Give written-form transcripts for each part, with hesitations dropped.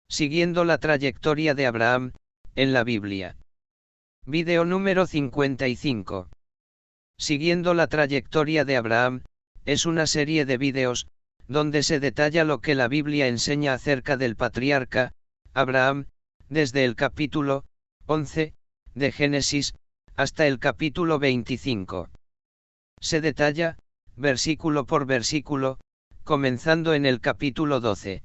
Siguiendo la trayectoria de Abraham, en la Biblia. Video número 55. Siguiendo la trayectoria de Abraham, es una serie de videos, donde se detalla lo que la Biblia enseña acerca del patriarca, Abraham, desde el capítulo 11, de Génesis, hasta el capítulo 25. Se detalla, versículo por versículo, comenzando en el capítulo 12.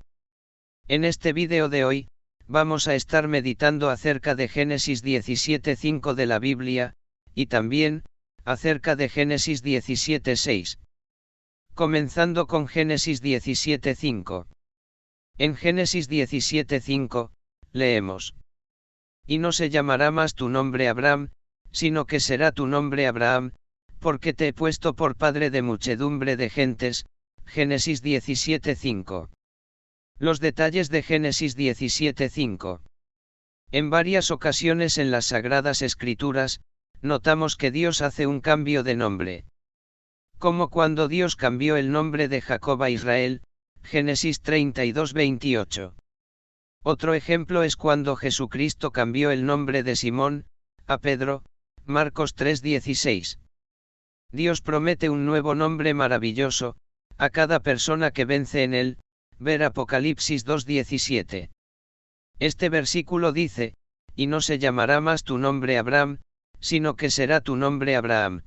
En este vídeo de hoy, vamos a estar meditando acerca de Génesis 17:5 de la Biblia, y también, acerca de Génesis 17:6. Comenzando con Génesis 17:5. En Génesis 17:5, leemos: Y no se llamará más tu nombre Abram, sino que será tu nombre Abraham, porque te he puesto por padre de muchedumbre de gentes. Génesis 17:5. Los detalles de Génesis 17:5. En varias ocasiones en las Sagradas Escrituras, notamos que Dios hace un cambio de nombre. Como cuando Dios cambió el nombre de Jacob a Israel, Génesis 32:28. Otro ejemplo es cuando Jesucristo cambió el nombre de Simón, a Pedro, Marcos 3:16. Dios promete un nuevo nombre maravilloso, a cada persona que vence en él, ver Apocalipsis 2:17. Este versículo dice: y no se llamará más tu nombre Abram, sino que será tu nombre Abraham.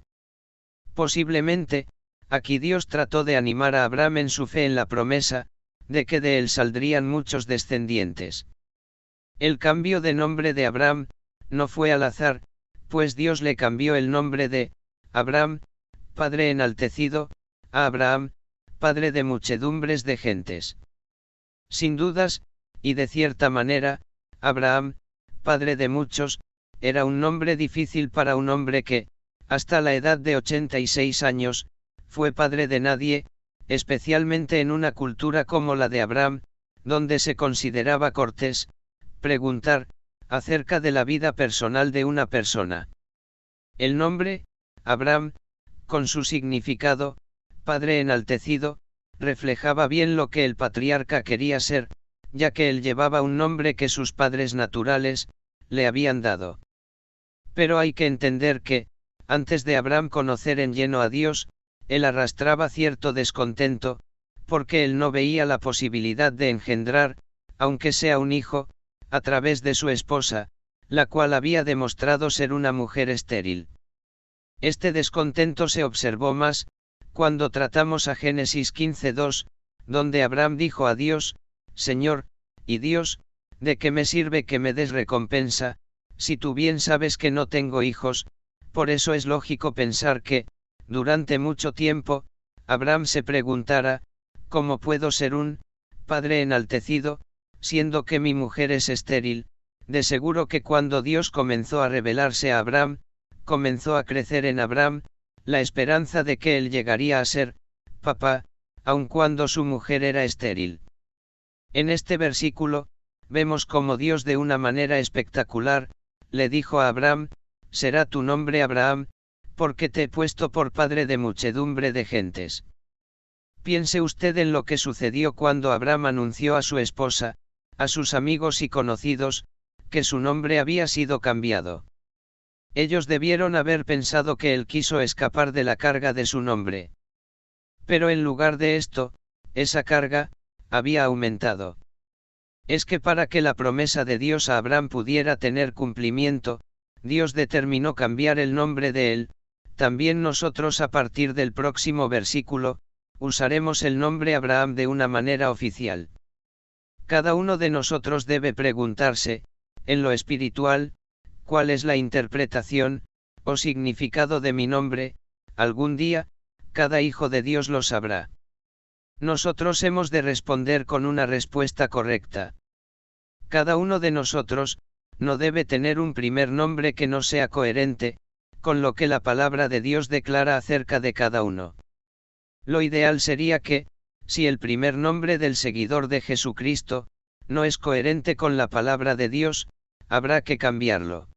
Posiblemente, aquí Dios trató de animar a Abraham en su fe en la promesa, de que de él saldrían muchos descendientes. El cambio de nombre de Abraham, no fue al azar, pues Dios le cambió el nombre de Abram, padre enaltecido, a Abraham, padre de muchedumbres de gentes. Sin dudas, y de cierta manera, Abraham, padre de muchos, era un nombre difícil para un hombre que, hasta la edad de 86 años, fue padre de nadie, especialmente en una cultura como la de Abraham, donde se consideraba cortés preguntar acerca de la vida personal de una persona. El nombre, Abraham, con su significado, padre enaltecido, reflejaba bien lo que el patriarca quería ser, ya que él llevaba un nombre que sus padres naturales le habían dado. Pero hay que entender que, antes de Abraham conocer en lleno a Dios, él arrastraba cierto descontento, porque él no veía la posibilidad de engendrar, aunque sea un hijo, a través de su esposa, la cual había demostrado ser una mujer estéril. Este descontento se observó más, cuando tratamos a Génesis 15:2, donde Abraham dijo a Dios: Señor, y Dios, ¿de qué me sirve que me des recompensa, si tú bien sabes que no tengo hijos? Por eso es lógico pensar que, durante mucho tiempo, Abraham se preguntara: ¿cómo puedo ser un padre enaltecido, siendo que mi mujer es estéril? De seguro que cuando Dios comenzó a revelarse a Abraham, comenzó a crecer en Abraham la esperanza de que él llegaría a ser papá, aun cuando su mujer era estéril. En este versículo, vemos cómo Dios de una manera espectacular le dijo a Abraham: será tu nombre Abraham, porque te he puesto por padre de muchedumbre de gentes. Piense usted en lo que sucedió cuando Abraham anunció a su esposa, a sus amigos y conocidos, que su nombre había sido cambiado. Ellos debieron haber pensado que él quiso escapar de la carga de su nombre. Pero en lugar de esto, esa carga había aumentado. Es que para que la promesa de Dios a Abraham pudiera tener cumplimiento, Dios determinó cambiar el nombre de él. También nosotros a partir del próximo versículo, usaremos el nombre Abraham de una manera oficial. Cada uno de nosotros debe preguntarse, en lo espiritual, ¿cuál es la interpretación o significado de mi nombre? Algún día, cada hijo de Dios lo sabrá. Nosotros hemos de responder con una respuesta correcta. Cada uno de nosotros no debe tener un primer nombre que no sea coherente con lo que la palabra de Dios declara acerca de cada uno. Lo ideal sería que, si el primer nombre del seguidor de Jesucristo no es coherente con la palabra de Dios, habrá que cambiarlo.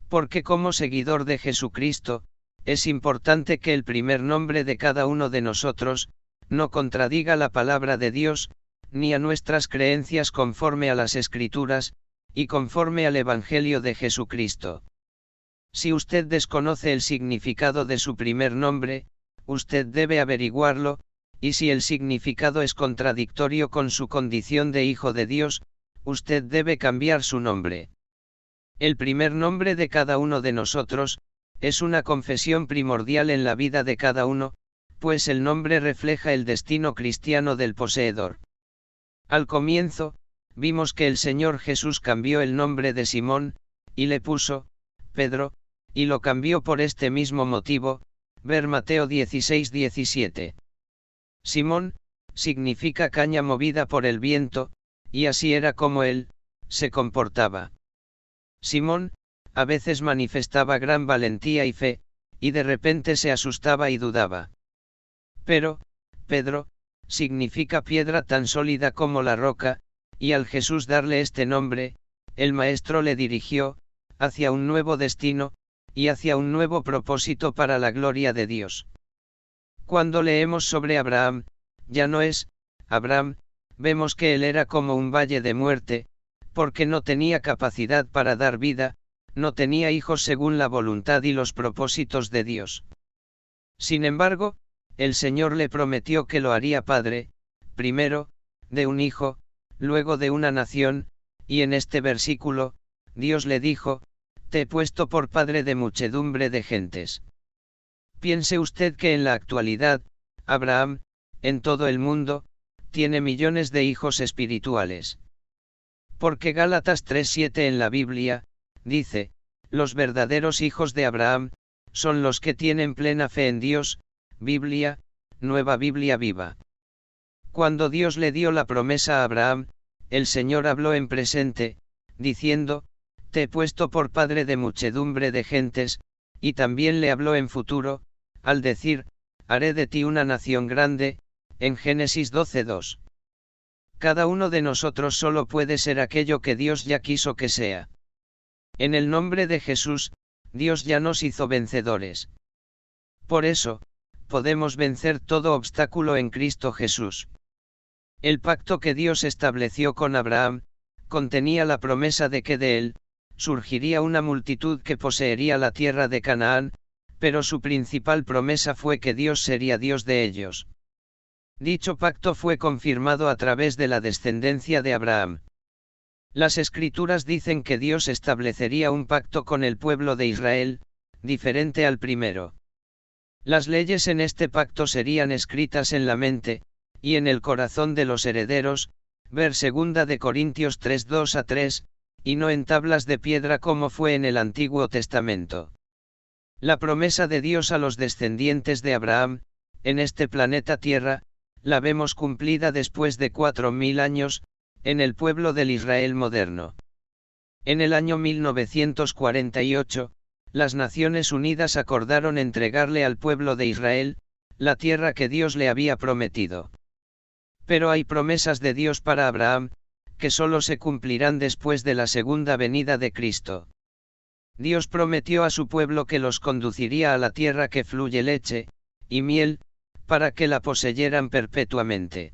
Porque como seguidor de Jesucristo, es importante que el primer nombre de cada uno de nosotros no contradiga la palabra de Dios, ni a nuestras creencias conforme a las Escrituras, y conforme al Evangelio de Jesucristo. Si usted desconoce el significado de su primer nombre, usted debe averiguarlo, y si el significado es contradictorio con su condición de hijo de Dios, usted debe cambiar su nombre. El primer nombre de cada uno de nosotros, es una confesión primordial en la vida de cada uno, pues el nombre refleja el destino cristiano del poseedor. Al comienzo, vimos que el Señor Jesús cambió el nombre de Simón, y le puso, Pedro, y lo cambió por este mismo motivo, ver Mateo 16:17. Simón, significa caña movida por el viento, y así era como él, se comportaba. Simón, a veces manifestaba gran valentía y fe, y de repente se asustaba y dudaba. Pero, Pedro, significa piedra tan sólida como la roca, y al Jesús darle este nombre, el Maestro le dirigió, hacia un nuevo destino, y hacia un nuevo propósito para la gloria de Dios. Cuando leemos sobre Abraham, ya no es, Abraham, vemos que él era como un valle de muerte, porque no tenía capacidad para dar vida, no tenía hijos según la voluntad y los propósitos de Dios. Sin embargo, el Señor le prometió que lo haría padre, primero, de un hijo, luego de una nación, y en este versículo, Dios le dijo, te he puesto por padre de muchedumbre de gentes. Piense usted que en la actualidad, Abraham, en todo el mundo, tiene millones de hijos espirituales. Porque Gálatas 3:7 en la Biblia, dice, los verdaderos hijos de Abraham, son los que tienen plena fe en Dios, Biblia, Nueva Biblia Viva. Cuando Dios le dio la promesa a Abraham, el Señor habló en presente, diciendo, te he puesto por padre de muchedumbre de gentes, y también le habló en futuro, al decir, haré de ti una nación grande, en Génesis 12:2. Cada uno de nosotros solo puede ser aquello que Dios ya quiso que sea. En el nombre de Jesús, Dios ya nos hizo vencedores. Por eso, podemos vencer todo obstáculo en Cristo Jesús. El pacto que Dios estableció con Abraham, contenía la promesa de que de él, surgiría una multitud que poseería la tierra de Canaán, pero su principal promesa fue que Dios sería Dios de ellos. Dicho pacto fue confirmado a través de la descendencia de Abraham. Las Escrituras dicen que Dios establecería un pacto con el pueblo de Israel, diferente al primero. Las leyes en este pacto serían escritas en la mente, y en el corazón de los herederos, ver 2 de Corintios 3:2-3, y no en tablas de piedra como fue en el Antiguo Testamento. La promesa de Dios a los descendientes de Abraham, en este planeta Tierra, la vemos cumplida después de 4000 años, en el pueblo del Israel moderno. En el año 1948, las Naciones Unidas acordaron entregarle al pueblo de Israel, la tierra que Dios le había prometido. Pero hay promesas de Dios para Abraham, que solo se cumplirán después de la segunda venida de Cristo. Dios prometió a su pueblo que los conduciría a la tierra que fluye leche y miel, para que la poseyeran perpetuamente.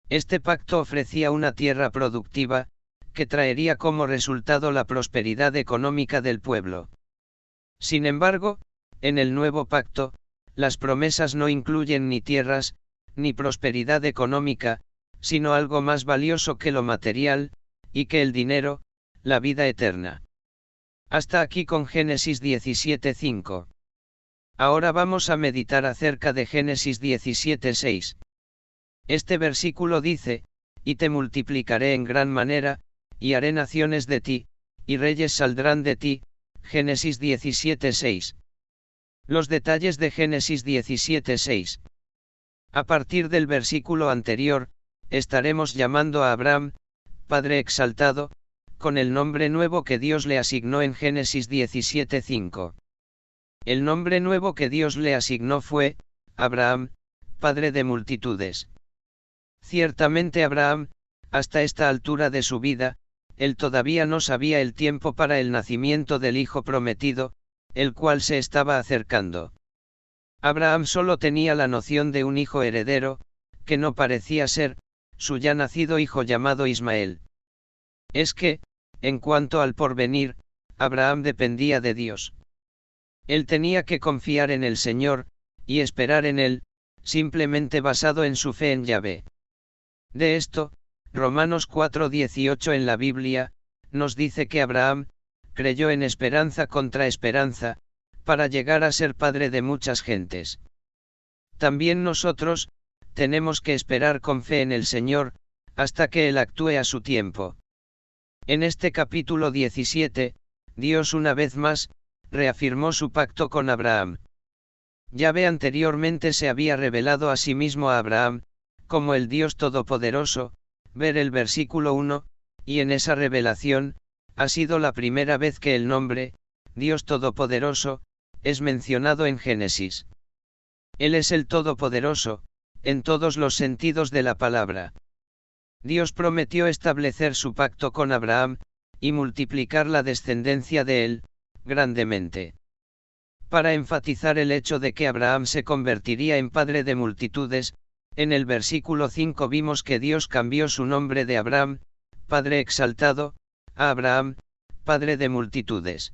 Este pacto ofrecía una tierra productiva, que traería como resultado la prosperidad económica del pueblo. Sin embargo, en el nuevo pacto, las promesas no incluyen ni tierras, ni prosperidad económica, sino algo más valioso que lo material, y que el dinero, la vida eterna. Hasta aquí con Génesis 17:5. Ahora vamos a meditar acerca de Génesis 17:6. Este versículo dice, y te multiplicaré en gran manera, y haré naciones de ti, y reyes saldrán de ti, Génesis 17:6. Los detalles de Génesis 17:6. A partir del versículo anterior, estaremos llamando a Abraham, Padre exaltado, con el nombre nuevo que Dios le asignó en Génesis 17:5. El nombre nuevo que Dios le asignó fue, Abraham, Padre de multitudes. Ciertamente Abraham, hasta esta altura de su vida, él todavía no sabía el tiempo para el nacimiento del Hijo prometido, el cual se estaba acercando. Abraham solo tenía la noción de un hijo heredero, que no parecía ser, su ya nacido hijo llamado Ismael. Es que, en cuanto al porvenir, Abraham dependía de Dios. Él tenía que confiar en el Señor, y esperar en Él, simplemente basado en su fe en Yahvé. De esto, Romanos 4:18 en la Biblia, nos dice que Abraham, creyó en esperanza contra esperanza, para llegar a ser padre de muchas gentes. También nosotros, tenemos que esperar con fe en el Señor, hasta que Él actúe a su tiempo. En este capítulo 17, Dios una vez más, reafirmó su pacto con Abraham. Yahvé anteriormente se había revelado a sí mismo a Abraham, como el Dios Todopoderoso, ver el versículo 1, y en esa revelación, ha sido la primera vez que el nombre, Dios Todopoderoso, es mencionado en Génesis. Él es el Todopoderoso, en todos los sentidos de la palabra. Dios prometió establecer su pacto con Abraham, y multiplicar la descendencia de él, grandemente. Para enfatizar el hecho de que Abraham se convertiría en padre de multitudes, en el versículo 5 vimos que Dios cambió su nombre de Abraham, padre exaltado, a Abraham, padre de multitudes.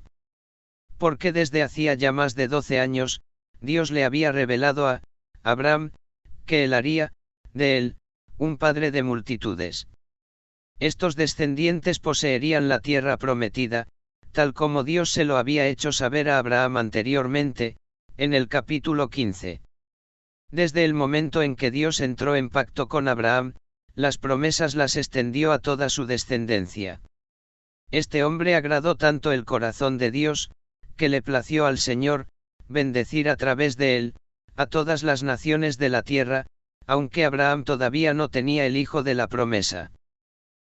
Porque desde hacía ya más de 12 años, Dios le había revelado a Abraham, que él haría, de él, un padre de multitudes. Estos descendientes poseerían la tierra prometida, tal como Dios se lo había hecho saber a Abraham anteriormente, en el capítulo 15. Desde el momento en que Dios entró en pacto con Abraham, las promesas las extendió a toda su descendencia. Este hombre agradó tanto el corazón de Dios, que le plació al Señor, bendecir a través de él, a todas las naciones de la tierra, aunque Abraham todavía no tenía el hijo de la promesa.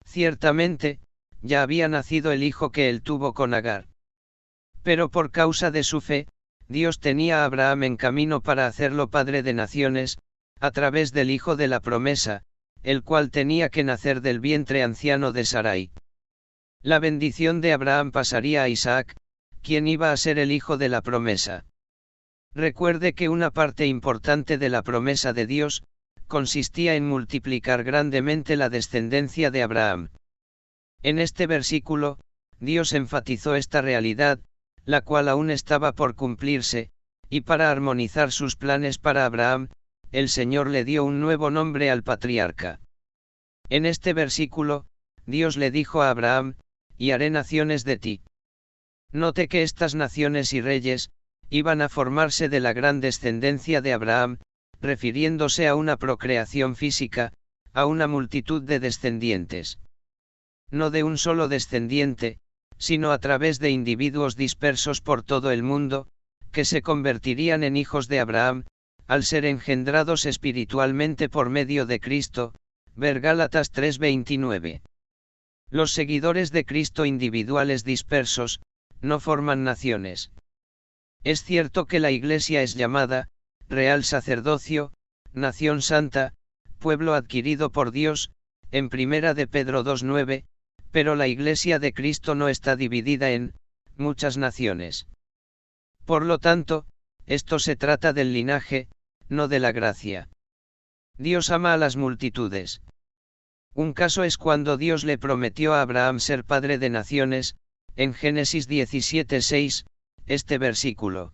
Ciertamente, ya había nacido el hijo que él tuvo con Agar. Pero por causa de su fe, Dios tenía a Abraham en camino para hacerlo padre de naciones, a través del hijo de la promesa, el cual tenía que nacer del vientre anciano de Sarai. La bendición de Abraham pasaría a Isaac, quien iba a ser el hijo de la promesa. Recuerde que una parte importante de la promesa de Dios, consistía en multiplicar grandemente la descendencia de Abraham. En este versículo, Dios enfatizó esta realidad, la cual aún estaba por cumplirse, y para armonizar sus planes para Abraham, el Señor le dio un nuevo nombre al patriarca. En este versículo, Dios le dijo a Abraham, y haré naciones de ti. Note que estas naciones y reyes, iban a formarse de la gran descendencia de Abraham, refiriéndose a una procreación física, a una multitud de descendientes. No de un solo descendiente, sino a través de individuos dispersos por todo el mundo, que se convertirían en hijos de Abraham, al ser engendrados espiritualmente por medio de Cristo, ver Gálatas 3:29. Los seguidores de Cristo individuales dispersos, no forman naciones. Es cierto que la Iglesia es llamada, real sacerdocio, nación santa, pueblo adquirido por Dios, en 1 de Pedro 2:9, pero la Iglesia de Cristo no está dividida en muchas naciones. Por lo tanto, esto se trata del linaje, no de la gracia. Dios ama a las multitudes. Un caso es cuando Dios le prometió a Abraham ser padre de naciones, en Génesis 17:6, este versículo.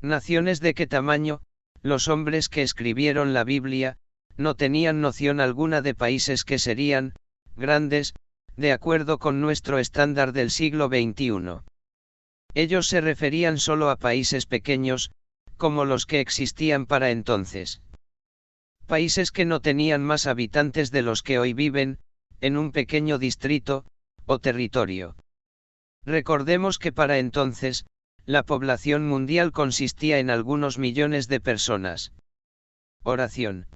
¿Naciones de qué tamaño? Los hombres que escribieron la Biblia, no tenían noción alguna de países que serían grandes, de acuerdo con nuestro estándar del siglo XXI. Ellos se referían solo a países pequeños, como los que existían para entonces. Países que no tenían más habitantes de los que hoy viven, en un pequeño distrito, o territorio. Recordemos que para entonces, la población mundial consistía en algunos millones de personas. Oración.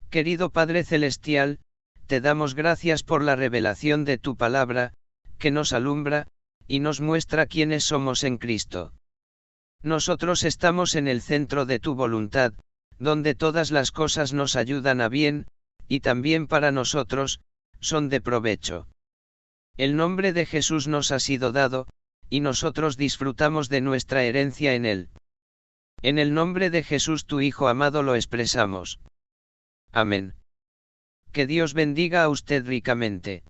Querido Padre Celestial, te damos gracias por la revelación de tu palabra, que nos alumbra, y nos muestra quiénes somos en Cristo. Nosotros estamos en el centro de tu voluntad, donde todas las cosas nos ayudan a bien, y también para nosotros, son de provecho. El nombre de Jesús nos ha sido dado, y nosotros disfrutamos de nuestra herencia en él. En el nombre de Jesús tu Hijo amado lo expresamos. Amén. Que Dios bendiga a usted ricamente.